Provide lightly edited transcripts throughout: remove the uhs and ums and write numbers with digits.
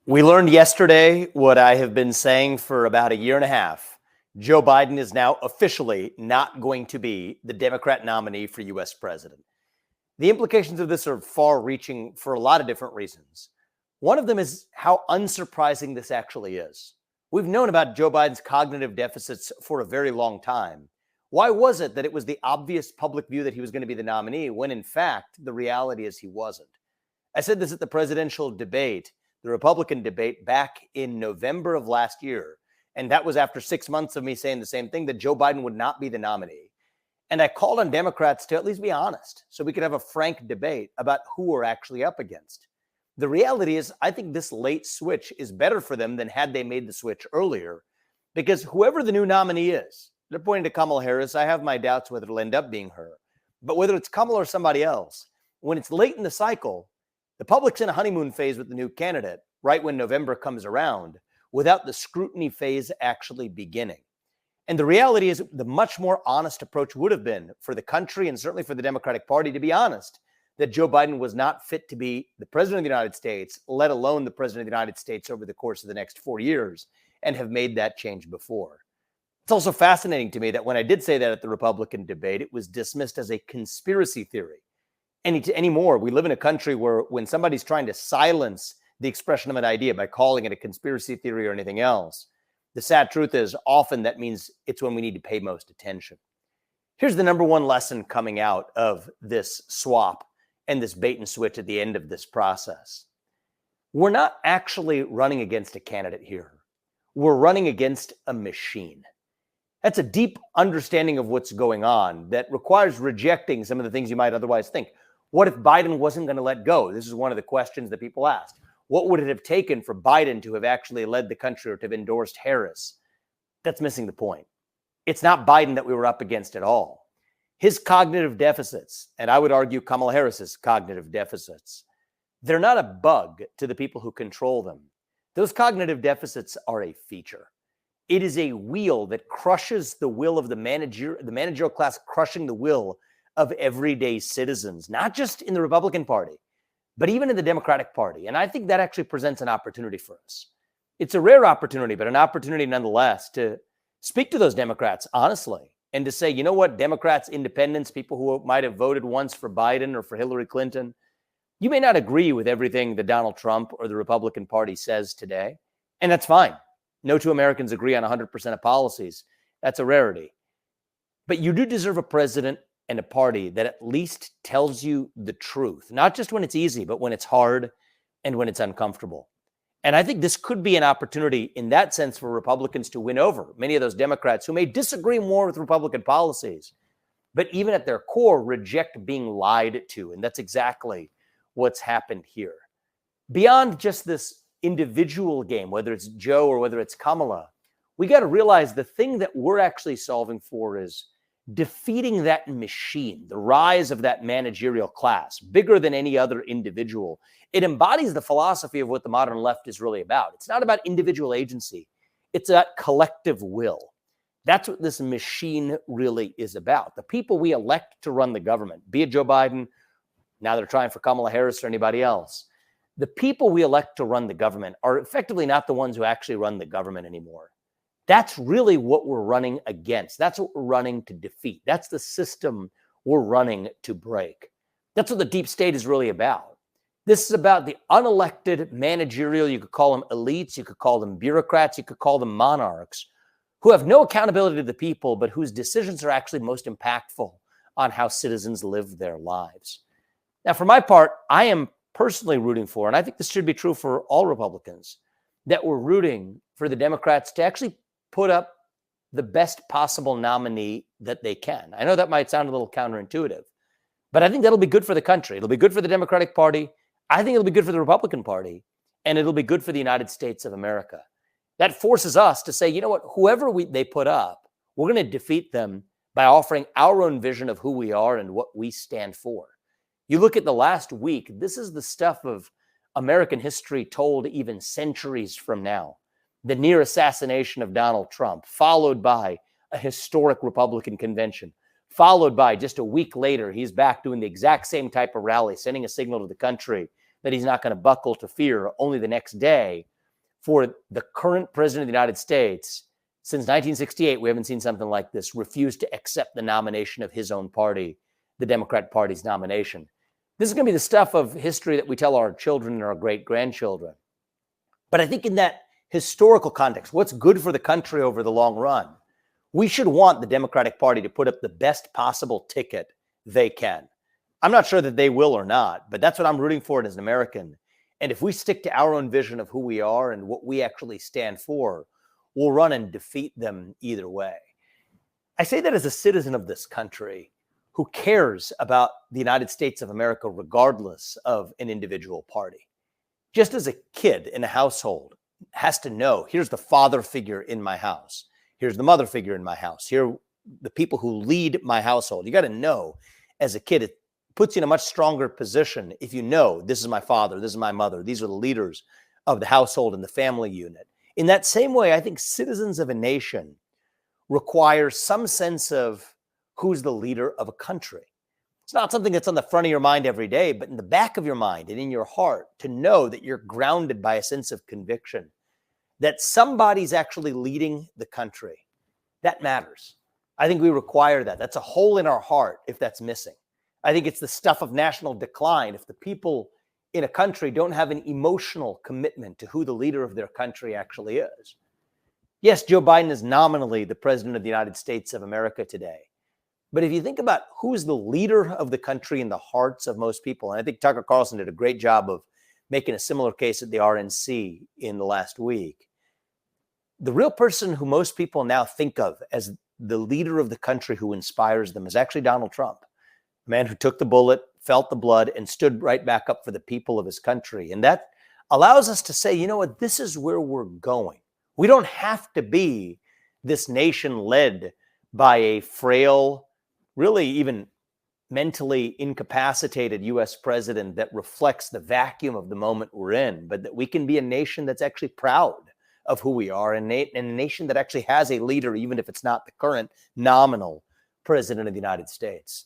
We learned yesterday what I have been saying for about a year and a half. Joe Biden is now officially not going to be the Democrat nominee for U.S. president. The implications of this are far-reaching for a lot of different reasons. One of them is how unsurprising this actually is. We've known about Joe Biden's cognitive deficits for a very long time. Why was it that it was the obvious public view that he was going to be the nominee when, in fact, the reality is he wasn't? I said this at the presidential debate, the Republican debate, back in November of last year. And that was after 6 months of me saying the same thing, that Joe Biden would not be the nominee. And I called on Democrats to at least be honest so we could have a frank debate about who we're actually up against. The reality is, I think this late switch is better for them than had they made the switch earlier, because whoever the new nominee is, they're pointing to Kamala Harris. I have my doubts whether it'll end up being her. But whether it's Kamala or somebody else, when it's late in the cycle, the public's in a honeymoon phase with the new candidate right when November comes around without the scrutiny phase actually beginning. And the reality is the much more honest approach would have been for the country and certainly for the Democratic Party to be honest that Joe Biden was not fit to be the president of the United States, let alone the president of the United States over the course of the next 4 years, and have made that change before. It's also fascinating to me that when I did say that at the Republican debate, it was dismissed as a conspiracy theory. Anymore, we live in a country where when somebody's trying to silence the expression of an idea by calling it a conspiracy theory or anything else, the sad truth is often that means it's when we need to pay most attention. Here's the number one lesson coming out of this swap and this bait and switch at the end of this process. We're not actually running against a candidate here. We're running against a machine. That's a deep understanding of what's going on that requires rejecting some of the things you might otherwise think. What if Biden wasn't going to let go? This is one of the questions that people asked. What would it have taken for Biden to have actually led the country or to have endorsed Harris? That's missing the point. It's not Biden that we were up against at all. His cognitive deficits, and I would argue Kamala Harris's cognitive deficits, they're not a bug to the people who control them. Those cognitive deficits are a feature. It is a wheel that crushes the will of the managerial class, crushing the will of everyday citizens, not just in the Republican Party, but even in the Democratic Party. And I think that actually presents an opportunity for us. It's a rare opportunity, but an opportunity nonetheless to speak to those Democrats honestly and to say, you know what, Democrats, independents, people who might have voted once for Biden or for Hillary Clinton, you may not agree with everything that Donald Trump or the Republican Party says today, and that's fine. No two Americans agree on 100% of policies. That's a rarity. But you do deserve a president and a party that at least tells you the truth, not just when it's easy, but when it's hard and when it's uncomfortable. And I think this could be an opportunity in that sense for Republicans to win over many of those Democrats who may disagree more with Republican policies, but even at their core reject being lied to. And that's exactly what's happened here. Beyond just this individual game, whether it's Joe or whether it's Kamala, we got to realize the thing that we're actually solving for is defeating that machine, the rise of that managerial class, bigger than any other individual. It embodies the philosophy of what the modern left is really about. It's not about individual agency. It's that collective will. That's what this machine really is about. The people we elect to run the government, be it Joe Biden, now they're trying for Kamala Harris or anybody else. The people we elect to run the government are effectively not the ones who actually run the government anymore. That's really what we're running against. That's what we're running to defeat. That's the system we're running to break. That's what the deep state is really about. This is about the unelected managerial, you could call them elites, you could call them bureaucrats, you could call them monarchs, who have no accountability to the people, but whose decisions are actually most impactful on how citizens live their lives. Now, for my part, I am personally rooting for, and I think this should be true for all Republicans, that we're rooting for the Democrats to actually put up the best possible nominee that they can. I know that might sound a little counterintuitive, but I think that'll be good for the country. It'll be good for the Democratic Party. I think it'll be good for the Republican Party, and it'll be good for the United States of America. That forces us to say, you know what, whoever they put up, we're going to defeat them by offering our own vision of who we are and what we stand for. You look at the last week, this is the stuff of American history told even centuries from now. The near assassination of Donald Trump, followed by a historic Republican convention, followed by just a week later, he's back doing the exact same type of rally, sending a signal to the country that he's not going to buckle to fear. Only the next day, for the current president of the United States, since 1968, we haven't seen something like this, refuse to accept the nomination of his own party, the Democrat Party's nomination. This is going to be the stuff of history that we tell our children and our great-grandchildren. But I think in that historical context, what's good for the country over the long run, we should want the Democratic Party to put up the best possible ticket they can. I'm not sure that they will or not, but that's what I'm rooting for as an American. And if we stick to our own vision of who we are and what we actually stand for, we'll run and defeat them either way. I say that as a citizen of this country who cares about the United States of America regardless of an individual party. Just as a kid in a household has to know, here's the father figure in my house. Here's the mother figure in my house. Here are the people who lead my household. You got to know as a kid, it puts you in a much stronger position if you know this is my father, this is my mother, these are the leaders of the household and the family unit. In that same way, I think citizens of a nation require some sense of who's the leader of a country. It's not something that's on the front of your mind every day, but in the back of your mind and in your heart, to know that you're grounded by a sense of conviction that somebody's actually leading the country. That matters. I think we require that. That's a hole in our heart if that's missing. I think it's the stuff of national decline if the people in a country don't have an emotional commitment to who the leader of their country actually is. Yes, Joe Biden is nominally the president of the United States of America today. But if you think about who's the leader of the country in the hearts of most people, and I think Tucker Carlson did a great job of making a similar case at the RNC in the last week, the real person who most people now think of as the leader of the country who inspires them is actually Donald Trump, a man who took the bullet, felt the blood, and stood right back up for the people of his country. And that allows us to say, you know what, this is where we're going. We don't have to be this nation led by a frail, really even mentally incapacitated U.S. president that reflects the vacuum of the moment we're in, but that we can be a nation that's actually proud of who we are and a nation that actually has a leader, even if it's not the current nominal president of the United States.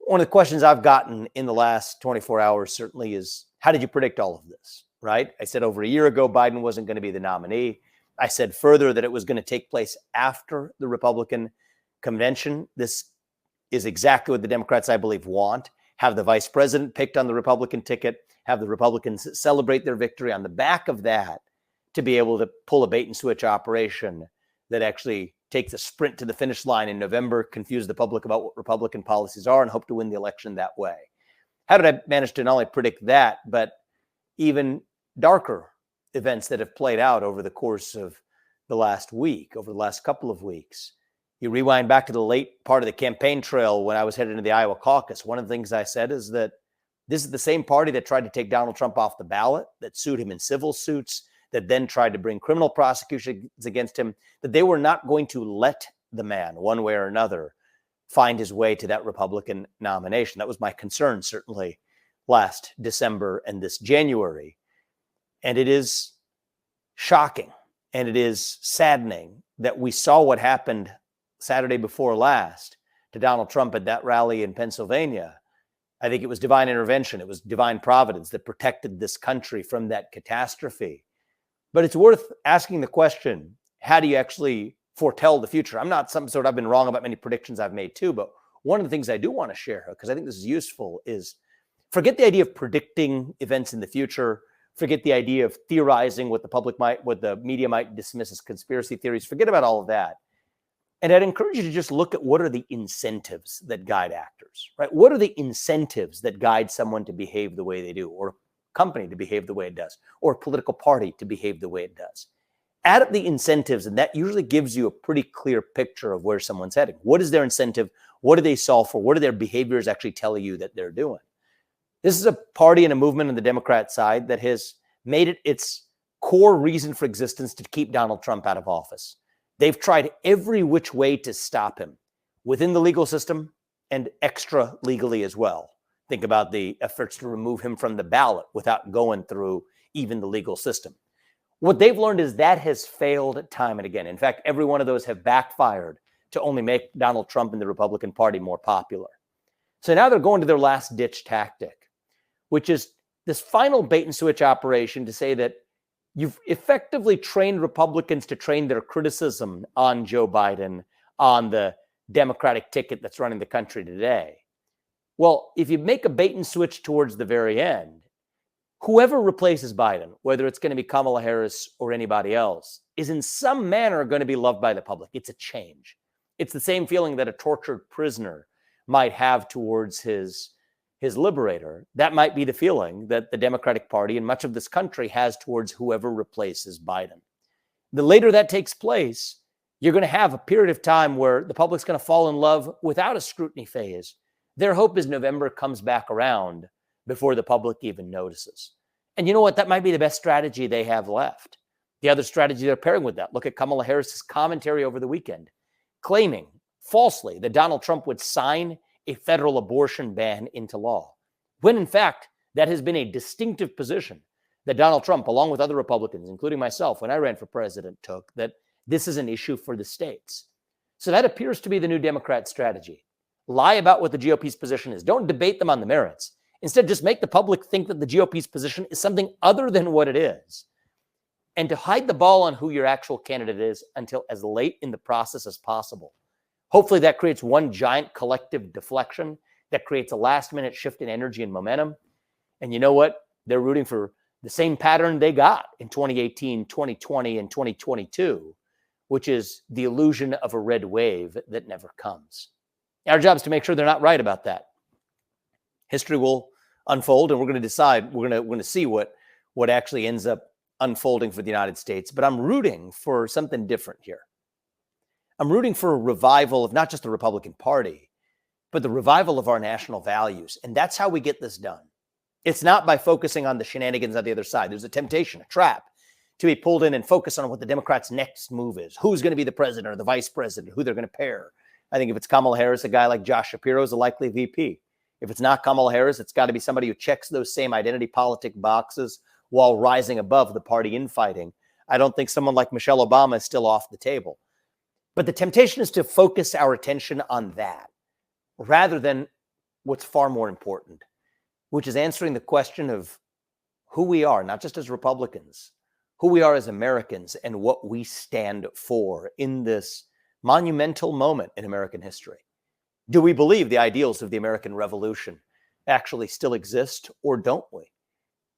One of the questions I've gotten in the last 24 hours certainly is, how did you predict all of this, right? I said over a year ago, Biden wasn't going to be the nominee. I said further that it was going to take place after the Republican convention. This is exactly what the Democrats, I believe, want. Have the vice president picked on the Republican ticket, have the Republicans celebrate their victory on the back of that to be able to pull a bait and switch operation that actually takes a sprint to the finish line in November, confuse the public about what Republican policies are, and hope to win the election that way. How did I manage to not only predict that, but even darker events that have played out over the course of the last week, over the last couple of weeks? You rewind back to the late part of the campaign trail when I was headed into the Iowa caucus. One of the things I said is that this is the same party that tried to take Donald Trump off the ballot, that sued him in civil suits, that then tried to bring criminal prosecutions against him, that they were not going to let the man, one way or another, find his way to that Republican nomination. That was my concern, certainly, last December and this January. And it is shocking and it is saddening that we saw what happened Saturday before last to Donald Trump at that rally in Pennsylvania. I think it was divine intervention. It was divine providence that protected this country from that catastrophe. But it's worth asking the question, how do you actually foretell the future? I'm not some sort of, I've been wrong about many predictions I've made too, but one of the things I do want to share, because I think this is useful, is forget the idea of predicting events in the future. Forget the idea of theorizing what the public might, what the media might dismiss as conspiracy theories. Forget about all of that. And I'd encourage you to just look at what are the incentives that guide actors, right? What are the incentives that guide someone to behave the way they do, or a company to behave the way it does, or a political party to behave the way it does? Add up the incentives, and that usually gives you a pretty clear picture of where someone's heading. What is their incentive? What do they solve for? What do their behaviors actually tell you that they're doing? This is a party and a movement on the Democrat side that has made it its core reason for existence to keep Donald Trump out of office. They've tried every which way to stop him within the legal system and extra legally as well. Think about the efforts to remove him from the ballot without going through even the legal system. What they've learned is that has failed time and again. In fact, every one of those have backfired to only make Donald Trump and the Republican Party more popular. So now they're going to their last ditch tactic, which is this final bait and switch operation to say that You've effectively trained Republicans to train their criticism on Joe Biden, on the Democratic ticket that's running the country today. Well, if you make a bait and switch towards the very end, whoever replaces Biden, whether it's going to be Kamala Harris or anybody else, is in some manner going to be loved by the public. It's a change. It's the same feeling that a tortured prisoner might have towards his liberator. That might be the feeling that the Democratic Party and much of this country has towards whoever replaces Biden. The later that takes place, you're going to have a period of time where the public's going to fall in love without a scrutiny phase. Their hope is November comes back around before the public even notices. And you know what? That might be the best strategy they have left. The other strategy they're pairing with that. Look at Kamala Harris's commentary over the weekend, claiming falsely that Donald Trump would sign a federal abortion ban into law, when in fact, that has been a distinctive position that Donald Trump, along with other Republicans, including myself, when I ran for president, took, that this is an issue for the states. So that appears to be the new Democrat strategy. Lie about what the GOP's position is. Don't debate them on the merits. Instead, just make the public think that the GOP's position is something other than what it is. And to hide the ball on who your actual candidate is until as late in the process as possible. Hopefully that creates one giant collective deflection that creates a last-minute shift in energy and momentum. And you know what? They're rooting for the same pattern they got in 2018, 2020, and 2022, which is the illusion of a red wave that never comes. Our job is to make sure they're not right about that. History will unfold, and we're going to decide. We're going to see what actually ends up unfolding for the United States. But I'm rooting for something different here. I'm rooting for a revival of not just the Republican Party, but the revival of our national values. And that's how we get this done. It's not by focusing on the shenanigans on the other side. There's a temptation, a trap, to be pulled in and focus on what the Democrats' next move is. Who's going to be the president or the vice president, who they're going to pair. I think if it's Kamala Harris, a guy like Josh Shapiro is a likely VP. If it's not Kamala Harris, it's got to be somebody who checks those same identity politic boxes while rising above the party infighting. I don't think someone like Michelle Obama is still off the table. But the temptation is to focus our attention on that rather than what's far more important, which is answering the question of who we are, not just as Republicans, who we are as Americans and what we stand for in this monumental moment in American history. Do we believe the ideals of the American Revolution actually still exist, or don't we?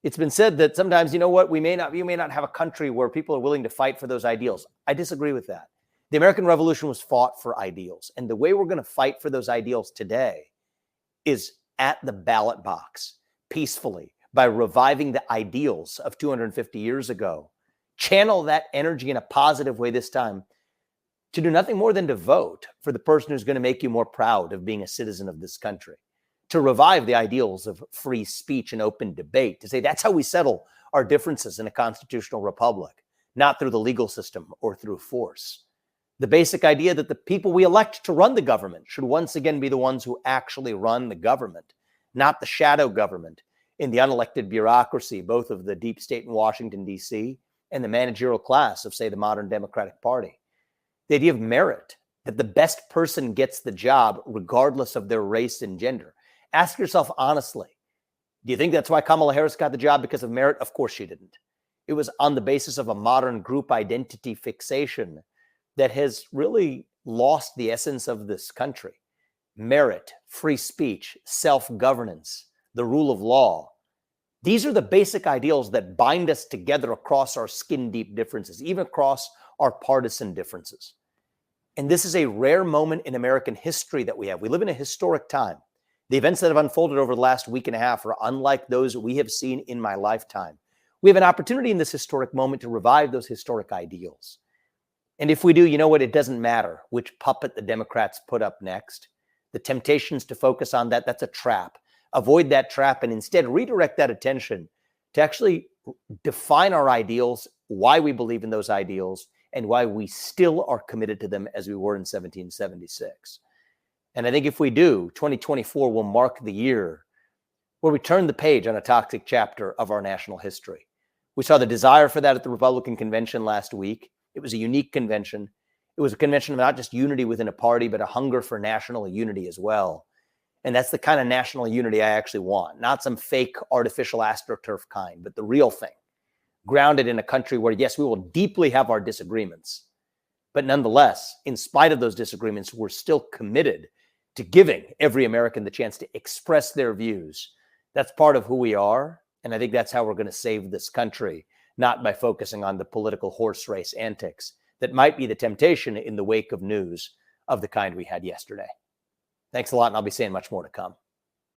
It's been said that sometimes, you know what, we may not have a country where people are willing to fight for those ideals. I disagree with that. The American Revolution was fought for ideals, and the way we're going to fight for those ideals today is at the ballot box, peacefully, by reviving the ideals of 250 years ago. Channel that energy in a positive way this time to do nothing more than to vote for the person who's going to make you more proud of being a citizen of this country, to revive the ideals of free speech and open debate, to say that's how we settle our differences in a constitutional republic, not through the legal system or through force. The basic idea that the people we elect to run the government should once again be the ones who actually run the government, not the shadow government in the unelected bureaucracy, both of the deep state in Washington, D.C., and the managerial class of, say, the modern Democratic Party. The idea of merit, that the best person gets the job regardless of their race and gender. Ask yourself honestly, do you think that's why Kamala Harris got the job because of merit? Of course she didn't. It was on the basis of a modern group identity fixation that has really lost the essence of this country. Merit, free speech, self-governance, the rule of law. These are the basic ideals that bind us together across our skin-deep differences, even across our partisan differences. And this is a rare moment in American history that we have. We live in a historic time. The events that have unfolded over the last week and a half are unlike those we have seen in my lifetime. We have an opportunity in this historic moment to revive those historic ideals. And if we do, you know what? It doesn't matter which puppet the Democrats put up next. The temptations to focus on that, that's a trap. Avoid that trap and instead redirect that attention to actually define our ideals, why we believe in those ideals, and why we still are committed to them as we were in 1776. And I think if we do, 2024 will mark the year where we turn the page on a toxic chapter of our national history. We saw the desire for that at the Republican convention last week. It was a unique convention. It was a convention of not just unity within a party, but a hunger for national unity as well. And that's the kind of national unity I actually want, not some fake artificial astroturf kind, but the real thing. grounded in a country where, yes, we will deeply have our disagreements, but nonetheless, in spite of those disagreements, we're still committed to giving every American the chance to express their views. That's part of who we are. And I think that's how we're going to save this country, not by focusing on the political horse race antics that might be the temptation in the wake of news of the kind we had yesterday. Thanks a lot, and I'll be saying much more to come.